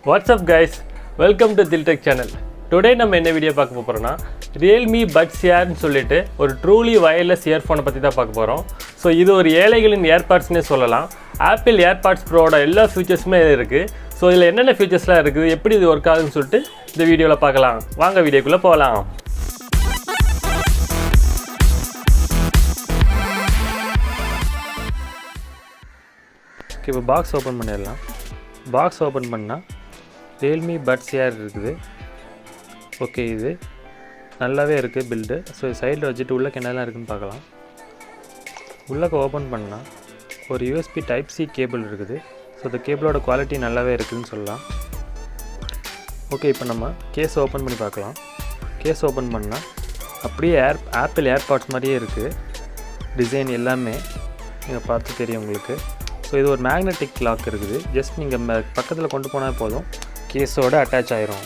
What's up guys? Welcome to Diltech channel. Today நம்ம என்ன video பார்க்க போறோம்னா Realme Buds Air னு சொல்லிட்டு ஒரு truly wireless earphone பத்தி தான் பார்க்க போறோம். சோ இது ஒரு ஏழைகளின் Airpods னே சொல்லலாம். Apple Airpods Pro ஓட எல்லா ஃபீச்சர்ஸ்மே இருக்கு. சோ இதுல என்னென்ன ஃபீச்சர்ஸ்லாம் இருக்குது, எப்படி இது வர்க் ஆகுதுன்னு சொல்லிட்டு இந்த வீடியோல பார்க்கலாம். வாங்க வீடியோக்குள்ள போலாம். இப்போ பாக்ஸ் ஓபன் பண்ணிடலாம். பாக்ஸ் ஓபன் பண்ணா Realme Buds Air இருக்குது. ஓகே, இது நல்லாவே இருக்குது பில்டு. ஸோ சைடில் வச்சுட்டு உள்ளே என்னெல்லாம் இருக்குதுன்னு பார்க்கலாம். உள்ளே ஓப்பன் பண்ணால் ஒரு USB Type-C கேபிள் இருக்குது. ஸோ இந்த கேபிளோட குவாலிட்டி நல்லாவே இருக்குதுன்னு சொல்லலாம். ஓகே, இப்போ நம்ம கேஸ் ஓப்பன் பண்ணி பார்க்கலாம். கேஸ் ஓப்பன் பண்ணால் அப்படியே ஆப்பிள் ஏர்பாட்ஸ் மாதிரியே இருக்குது. டிசைன் எல்லாமே நீங்கள் பார்த்து தெரியும் உங்களுக்கு. ஸோ இது ஒரு மேக்னெட்டிக் லாக் இருக்குது. ஜஸ்ட் நீங்கள் பக்கத்தில் கொண்டு போனால் போதும், கேஸோடு அட்டாச் ஆயிரும்.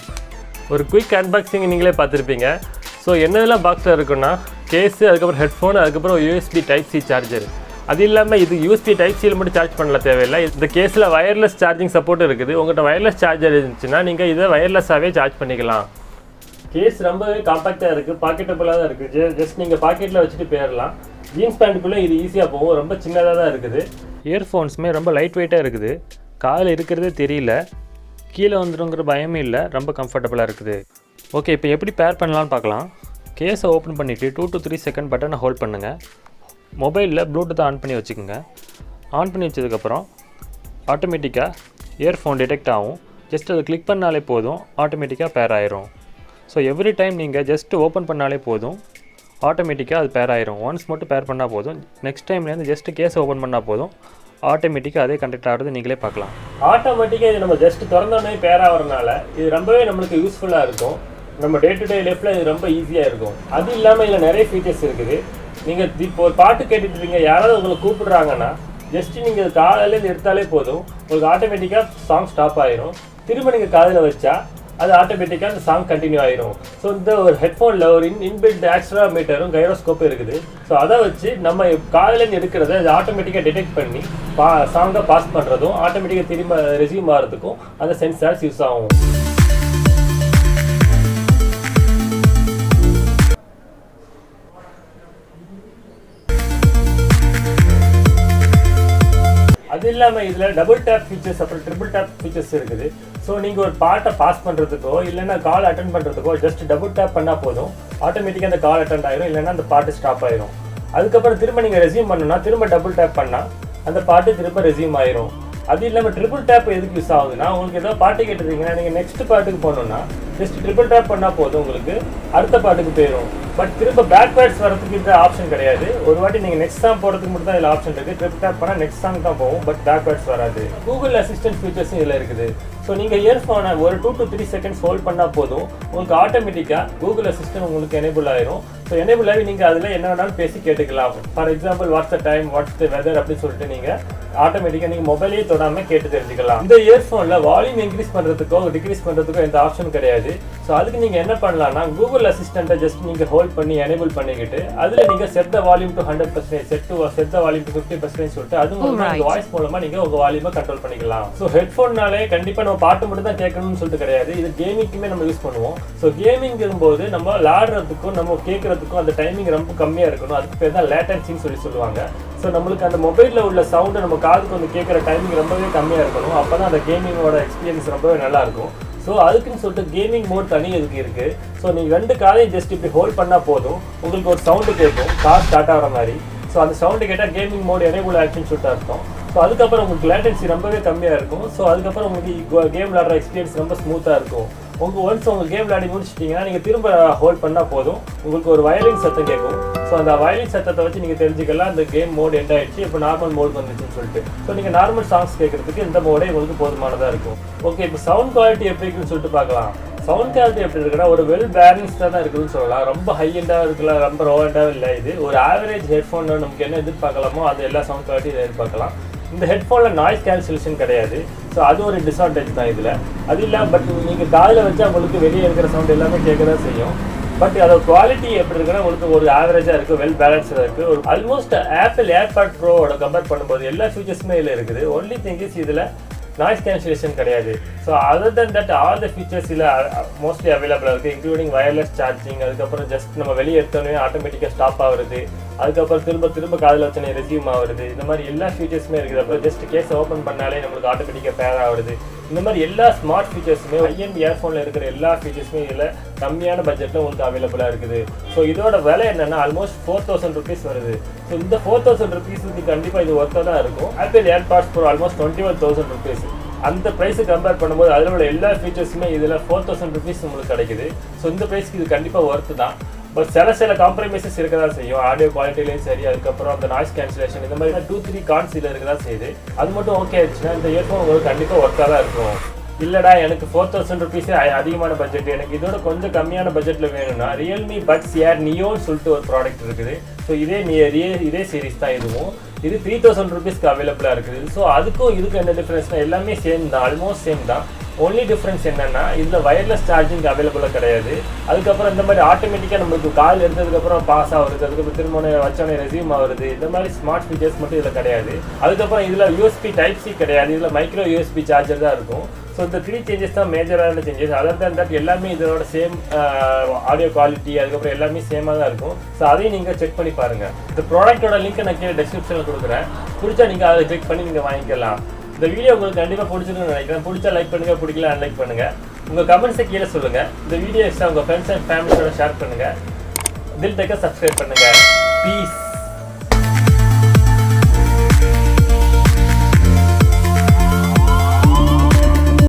ஒரு குயிக் அன்பாக்சிங் நீங்களே பார்த்துருப்பீங்க. ஸோ என்னதெல்லாம் பாக்ஸில் இருக்குன்னா கேஸு, அதுக்கப்புறம் ஹெட்ஃபோன், அதுக்கப்புறம் USB Type-C சார்ஜர். அது இல்லாமல் இது USB Type-Cயில் மட்டும் சார்ஜ் பண்ணல தேவையில்லை. இந்த கேஸில் வயர்லெஸ் சார்ஜிங் சப்போர்ட் இருக்குது. உங்கள்கிட்ட வயர்லெஸ் சார்ஜர் இருந்துச்சுன்னா நீங்கள் இதை வயர்லெஸ்ஸாகவே சார்ஜ் பண்ணிக்கலாம். கேஸ் ரொம்பவே காம்பாக்டாக இருக்குது, பாக்கெட்டபுளாக தான் இருக்குது. ஜஸ்ட் நீங்கள் பாக்கெட்டில் வச்சுட்டு போயிடலாம். ஜீன்ஸ் பேண்ட்டுக்குள்ளே இது ஈஸியாக போகும். ரொம்ப சின்னதாக தான் இருக்குது. இயர்ஃபோன்ஸுமே ரொம்ப லைட் வெயிட்டாக இருக்குது. காதில் இருக்கிறதே தெரியல, கீழே வந்துடுங்கிற பயமே இல்லை. ரொம்ப கம்ஃபர்டபுளாக இருக்குது. ஓகே, இப்போ எப்படி பேர் பண்ணலான்னு பார்க்கலாம். கேஸை ஓப்பன் பண்ணிவிட்டு 2 to 3 செகண்ட் பட்டனை ஹோல்ட் பண்ணுங்கள். மொபைலில் ப்ளூடூத்தை ஆன் பண்ணி வச்சுக்கோங்க. ஆன் பண்ணி வச்சதுக்கப்புறம் ஆட்டோமேட்டிக்காக இயர்ஃபோன் டிடெக்ட் ஆகும். ஜஸ்ட் அதை கிளிக் பண்ணாலே போதும், ஆட்டோமேட்டிக்காக பேர் ஆயிரும். ஸோ எவ்ரி டைம் நீங்கள் ஜஸ்ட் ஓப்பன் பண்ணாலே போதும், ஆட்டோமேட்டிக்காக அது பேர் ஆயிரும். ஒன்ஸ் மட்டும் பேர் பண்ணால் போதும். நெக்ஸ்ட் டைம்லேருந்து ஜஸ்ட் கேஸை ஓப்பன் பண்ணால் போதும், ஆட்டோமேட்டிக்காக அதே கண்டக்ட் ஆகிறது நீங்களே பார்க்கலாம். ஆட்டோமேட்டிக்காக இது நம்ம ஜஸ்ட் திறந்தோடனே பேர் ஆகிறதுனால இது ரொம்பவே நம்மளுக்கு யூஸ்ஃபுல்லாக இருக்கும். நம்ம டே டு டே லைஃப்பில் இது ரொம்ப ஈஸியாக இருக்கும். அது இல்லாமல் இதில் நிறைய ஃபீச்சர்ஸ் இருக்குது. நீங்கள் இப்போ ஒரு பாட்டு கேட்டுட்டு இருக்கீங்க, யாராவது உங்களை கூப்பிடுறாங்கன்னா ஜஸ்ட் நீங்கள் காலையிலேருந்து எடுத்தாலே போதும், உங்களுக்கு ஆட்டோமேட்டிக்காக சாங் ஸ்டாப் ஆயிரும். திரும்ப நீங்கள் காதில் வச்சா அது ஆட்டோமேட்டிக்காக அந்த சாங் கண்டினியூ ஆயிரும். ஸோ இந்த ஒரு ஹெட்ஃபோனில் ஒரு இன்பில்ட் ஆக்சிலரோமீட்டரும் கைரோஸ்கோப்பும் இருக்குது. ஸோ அதை வச்சு நம்ம காதிலேருந்து எடுக்கிறத அது ஆட்டோமேட்டிக்காக டிடெக்ட் பண்ணி சாங்கை பாஸ் பண்ணுறதும் ஆட்டோமேட்டிக்காக திரும்ப ரெஸ்யூம் ஆகிறதுக்கும் அந்த சென்சார்ஸ் யூஸ் ஆகும். அது இல்லாமல் இதில் டபுள் டேப் ஃபீச்சர்ஸ் அப்புறம் ட்ரிபிள் டேப் ஃபீச்சர்ஸ் இருக்குது. ஸோ நீங்கள் ஒரு பாட்டை பாஸ் பண்ணுறதுக்கோ இல்லைன்னா கால் அட்டன் பண்ணுறதுக்கோ ஜஸ்ட் டபுள் டேப் பண்ணால் போதும், ஆட்டோமேட்டிக்காக அந்த கால் அட்டன் ஆயிரும், இல்லைன்னா அந்த பாட்டு ஸ்டாப் ஆயிரும். அதுக்கப்புறம் திரும்ப நீங்கள் ரெஸ்யூம் பண்ணணும்னா திரும்ப டபுள் டேப் பண்ணால் அந்த பாட்டு திரும்ப ரெஸ்யூம் ஆயிரும். அது இல்லாமல் ட்ரிபிள் டேப் எதுக்கு யூஸ் ஆகுதுன்னா, உங்களுக்கு ஏதோ பாட்டு கேட்டுருக்கீங்கன்னா நீங்கள் நெக்ஸ்ட் பாட்டுக்கு போகணுன்னா ஜஸ்ட் ட்ரிபிள் டேப் பண்ணால் போதும், உங்களுக்கு அடுத்த பாட்டுக்கு போயிடும். பட் திரும்ப பேக்வேர்ட்ஸ் வரதுக்கு இந்த ஆப்ஷன் கிடையாது. ஒரு வாட்டி நீங்கள் நெக்ஸ்ட் சாங் போகிறதுக்கு மட்டும் தான் இதில் ஆப்ஷன் இருக்குது. ட்ரிபிள் டேப் பண்ணால் நெக்ஸ்ட் சாங் தான் போகும், பட் பேக்வேர்ட்ஸ் வராது. கூகுள் அசிஸ்டன்ட் ஃபீச்சர்ஸும் இதில் இருக்குது. ஸோ நீங்கள் இயர்ஃபோனை ஒரு 2 to 3 செகண்ட்ஸ் ஹோல்ட் பண்ணால் போதும், உங்களுக்கு ஆட்டோமேட்டிக்காக கூகுள் அசிஸ்டன்ட் உங்களுக்கு எனேபிள் ஆயிரும். ஸோ எனேபிள் ஆகி நீங்கள் அதில் என்ன வேணாலும் பேசி கேட்டுக்கலாம். For example what's the time, what's the weather அப்படின்னு சொல்லிட்டு நீங்கள் ஆட்டோமேட்டிக்காக நீங்கள் மொபைலே தொடாமல் கேட்டு தெரிஞ்சுக்கலாம். இந்த இயர்ஃபோனில் வால்யூம் இன்க்ரீஸ் பண்ணுறதுக்கோ டிக்ரீஸ் பண்ணுறதுக்கோ எந்த ஆப்ஷன் கிடையாது. ஸோ அதுக்கு நீங்கள் என்ன பண்ணலாம்னா, கூகுள் அசிஸ்டண்ட்டை ஜஸ்ட் நீங்கள் ஹோல்ட் பண்ணி எனேபிள் பண்ணிக்கிட்டு அதில் நீங்கள் set the volume to 100%, set the volume to 50% சொல்லிட்டு அது மூலமாக வாய்ஸ் மூலமாக நீங்கள் உங்கள் வால்யூமை கண்ட்ரோல் பண்ணிக்கலாம். ஸோ ஹெட்ஃபோன்னாலே கண்டிப்பாக நம்ம பாட்டு மட்டும் தான் கேட்கணும்னு சொல்லிட்டு கிடையாது. இது கேமிங்க்குமே நம்ம யூஸ் பண்ணுவோம். ஸோ கேமிங் போது நம்ம விளாடுறதுக்கும் நம்ம கேட்கறதுக்கும் அந்த டைமிங் ரொம்ப கம்மியாக இருக்கணும். அதுக்கு பேர் தான் லேட்டன்சின்னு சொல்லுவாங்க. ஸோ நம்மளுக்கு அந்த மொபைலில் உள்ள சவுண்டு நம்ம காதுக்கு வந்து கேட்குற டைமிங் ரொம்பவே கம்மியாக இருக்கணும். அப்போ தான் அந்த கேமிங்கோட எக்ஸ்பீரியன்ஸ் ரொம்பவே நல்லாயிருக்கும். ஸோ அதுக்குன்னு சொல்லிட்டு கேமிங் மோட் தனி இதுக்கு இருக்குது. ஸோ நீங்கள் 2 காதையும் ஜஸ்ட் இப்படி ஹோல்ட் பண்ணால் போதும், உங்களுக்கு ஒரு சவுண்டு கேட்கும் கார் ஸ்டார்ட் ஆகிற மாதிரி. ஸோ அந்த சவுண்டு கேட்டால் கேமிங் மோட் எனேபிள் ஆக்ஷன் சொல்லிட்டு அர்த்தம். ஸோ அதுக்கப்புறம் உங்களுக்கு லேட்டன்சி ரொம்பவே கம்மியாக இருக்கும். ஸோ அதுக்கப்புறம் உங்களுக்கு கேம் விளாடுற எக்ஸ்பீரியன்ஸ் ரொம்ப ஸ்மூத்தாக இருக்கும். ஒன்ஸ் உங்கள் கேம் விளையாடி முடிச்சிட்டிங்கன்னா நீங்கள் திரும்ப ஹோல்ட் பண்ணால் போதும், உங்களுக்கு ஒரு வயலின் சத்தம் கேட்கும். ஸோ அந்த வயலின் சத்தத்தை வச்சு நீங்கள் தெரிஞ்சுக்கலாம் இந்த கேம் மோட் எண்ட் ஆகிடுச்சு, இப்போ நார்மல் மோட் வந்துச்சுன்னு சொல்லிட்டு. ஸோ நீங்கள் நார்மல் சாங்ஸ் கேட்குறதுக்கு இந்த மோடே உங்களுக்கு போதுமானதாக இருக்கும். ஓகே, இப்போ சவுண்ட் குவாலிட்டி எப்படி இருக்குன்னு சொல்லிட்டு பார்க்கலாம். சவுண்ட் குவாலிட்டி எப்படி இருக்குன்னா ஒரு வெல் பேலன்ஸ்டாக தான் இருக்குதுன்னு சொல்லலாம். ரொம்ப ஹை எண்டாக இருக்குல்ல, ரொம்ப லோ எண்டாக இல்லை. இது ஒரு ஆவரேஜ் ஹெட்ஃபோன் நமக்கு என்ன எதிர்பார்க்கலாமோ அது எல்லா சவுண்ட் குவாலிட்டியும் எதிர்பார்க்கலாம். இந்த ஹெட்ஃபோனில் நாய்ஸ் கேன்சலேஷன் கிடையாது. ஸோ அது ஒரு டிஸ்அட்வான்டேஜ் தான் இதில். அது இல்லாமல் பட் நீங்கள் காதில் வச்சா உங்களுக்கு வெளியே இருக்கிற சவுண்ட் எல்லாமே கேட்க தான் செய்யும். பட் அதோட குவாலிட்டி எப்படி இருக்குன்னா உங்களுக்கு ஒரு ஆவரேஜாக இருக்குது, வெல் பேலன்ஸாக இருக்குது. ஒரு ஆல்மோஸ்ட் ஆப்பிள் ஏர்பாட் ப்ரோவோட கம்பேர் பண்ணும்போது எல்லா ஃபீச்சர்ஸுமே இதில் இருக்குது. ஒன்லி திங் இஸ் இதில் நாய்ஸ் கேன்சலேஷன் கிடையாது. So other then that all the features இல்லை மோஸ்ட்லி அவைலபிளாக இருக்குது, இன்க்ளூடிங் வயர்லெஸ் சார்ஜிங். அதுக்கப்புறம் ஜஸ்ட் நம்ம வெளியே எடுத்தோடனே ஆட்டோமேட்டிக்காக ஸ்டாப் ஆகுறது, அதுக்கப்புறம் திரும்ப காதில் வச்சோடனே ரெசியூம் ஆகுறது, இந்த மாதிரி எல்லா ஃபீச்சர்ஸுமே இருக்குது. அப்புறம் ஜஸ்ட் கேஸ் ஓப்பன் பண்ணாலே நம்மளுக்கு ஆட்டோமேட்டிக்காக பேர் ஆகுது. இந்த மாதிரி எல்லா ஸ்மார்ட் ஃபீச்சர்ஸுமே ஐஎன்டி இயர்ஃபோனில் இருக்கிற எல்லா ஃபீச்சர்ஸுமே இதில் கம்மியான பட்ஜெட்டில் உங்களுக்கு அவைலபிளாக இருக்குது. ஸோ இதோட விலை என்னென்னா ஆல்மோஸ்ட் 4000 rupees வருது. ஸோ இந்த 4000 rupeesக்கு கண்டிப்பாக இது ஒர்த்தாக தான் இருக்கும். Apple AirPods bro almost 21,000 rupees. அந்த ப்ரைஸை கம்பேர் பண்ணும்போது அதில் உள்ள எல்லா ஃபீச்சர்ஸுமே இதில் 4000 rupees உங்களுக்கு கிடைக்குது. ஸோ இந்த ப்ரைஸ்க்கு இது கண்டிப்பாக ஒர்த்து தான். பட் சில காம்ப்ரமைசஸ் இருக்க தான் செய்யும், ஆடியோ குவாலிட்டிலையும் சரி, அதுக்கப்புறம் அந்த நாய்ஸ் கேன்சலேஷன், இந்த மாதிரி 2-3 கான்ஸ் இதில் இருக்க தான் செய்யுது. அது மட்டும் ஓகே ஆயிடுச்சுன்னா இந்த இயர்ஃபோன் உங்களுக்கு கண்டிப்பாக ஒர்த்தாக தான் இருக்கும். இல்லைடா எனக்கு 4000 rupees அதிகமான பட்ஜெட், எனக்கு இதோட கொஞ்சம் கம்மியான பட்ஜெட்டில் வேணும்னா Realme Buds Air நியோன்னு சொல்லிட்டு ஒரு ப்ராடக்ட் இருக்குது. ஸோ இதே சீரிஸ் தான் இதுவும். இது 3000 rupeesக்கு அவைலபிளாக இருக்குது. ஸோ அதுக்கும் இதுக்கும் என்ன டிஃப்ரென்ஸ்னால் எல்லாமே சேம் தான், ஆல்மோஸ்ட் சேம் தான். ஒன்லி டிஃப்ரென்ஸ் என்னென்னா இதில் வயர்லெஸ் சார்ஜிங் அவைலபிளாக கிடையாது. அதுக்கப்புறம் இந்த மாதிரி ஆட்டோமேட்டிக்காக நம்மளுக்கு கால் எடுத்ததுக்கப்புறம் பாஸ் ஆகுறது, அதுக்கப்புறம் திரும்ப வச்சோடனே ரெசியூம் ஆகுறது, இந்த மாதிரி ஸ்மார்ட் ஃபீச்சர்ஸ் மட்டும் இதில் கிடையாது. அதுக்கப்புறம் இதில் USB Type-C கிடையாது, இதில் மைக்ரோ USB சார்ஜர் தான் இருக்கும். ஸோ இந்த 3 சேஞ்சஸ் தான் மேஜரான சேஞ்சஸ். அதர் தேன் தட் எல்லாமே இதோட சேம் ஆடியோ குவாலிட்டி, அதுக்கப்புறம் எல்லாமே சேமாக தான் இருக்கும். ஸோ அதையும் நீங்கள் செக் பண்ணி பாருங்கள். இந்த ப்ராடக்ட்டோட லிங்க் நான் கீழே டிஸ்கிரிப்ஷனில் கொடுக்குறேன், பிடிச்சா நீங்கள் அதை கிளிக் பண்ணி நீங்கள் வாங்கிக்கலாம். இந்த வீடியோ உங்களுக்கு கண்டிப்பாக பிடிச்சிருக்குன்னு நினைக்கிறேன். பிடிச்சா லைக் பண்ணுங்கள், பிடிக்கல அன்லைக் பண்ணுங்கள். உங்கள் கமெண்ட்ஸை கீழே சொல்லுங்கள். இந்த வீடியோ எக்ஸ்ட்ரா உங்கள் ஃப்ரெண்ட்ஸ் அண்ட் ஃபேமிலியோட ஷேர் பண்ணுங்கள். தில் டேக்க சப்ஸ்கிரைப் பண்ணுங்கள். பீஸ்.